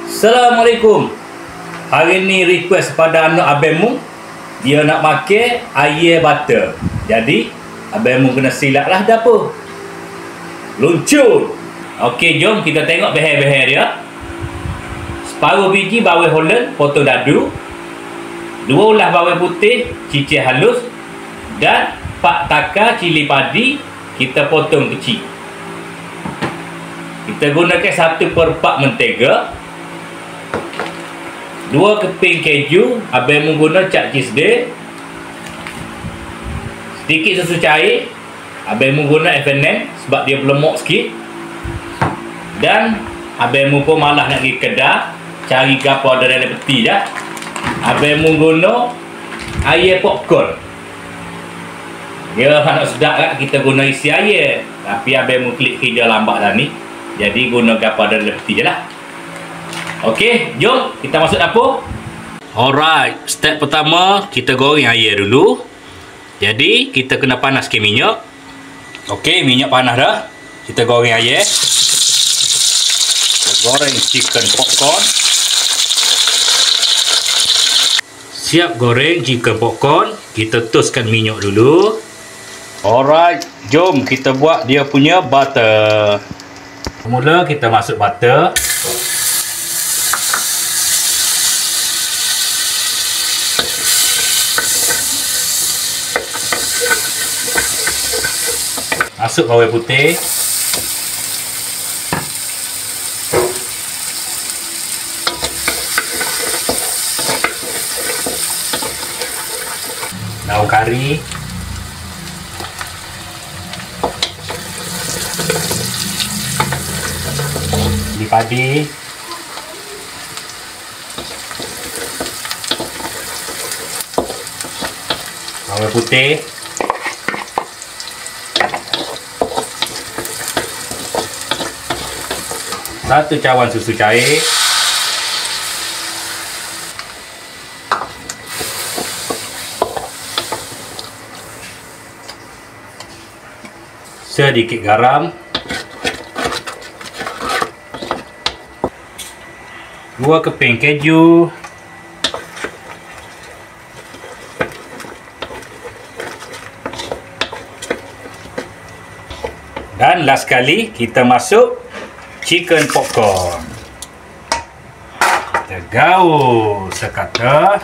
Assalamualaikum. Hari ni request pada anak abangmu, dia nak makan air butter. Jadi abangmu kena silatlah dapur. Luncur. Okey, jom kita tengok bahan-bahan dia. Separuh biji bawang Holland potong dadu, 2 ulas bawang putih cicih halus, dan 4 takar cili padi kita potong kecil. Kita gunakan 1/4 mentega, 2 keping keju, abang guna cat cheese day, sedikit susu cair, abang guna F&N sebab dia berlemak sikit, dan abang pun malah nak pergi kedai cari gapo ada dalam peti je. Abang guna air popcorn. Dia nak sedap kan, kita guna isi air, tapi abang klik kerja lambat dah ni, jadi guna gapo ada dalam peti je lah. Okey, jom kita masuk dapur. Alright, step pertama kita goreng air dulu. Jadi kita kena panaskan minyak. Okey, minyak panas dah. Kita goreng air. Kita goreng chicken popcorn. Siap goreng chicken popcorn, kita toskan minyak dulu. Alright, jom kita buat dia punya butter. Mula kita masuk butter. Masuk bawang putih, daun kari, cili padi, bawang putih, satu cawan susu cair, sedikit garam, 2 keping keju, dan last kali kita masuk chicken popcorn. Kita gaul sekata.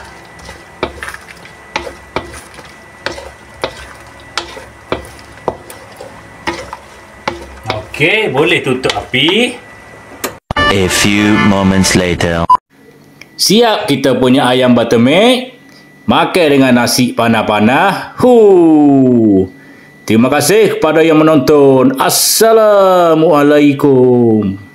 Okey, boleh tutup api. A few moments later. Siap kita punya ayam buttermilk. Makan dengan nasi panas-panas. Terima kasih kepada yang menonton. Assalamualaikum.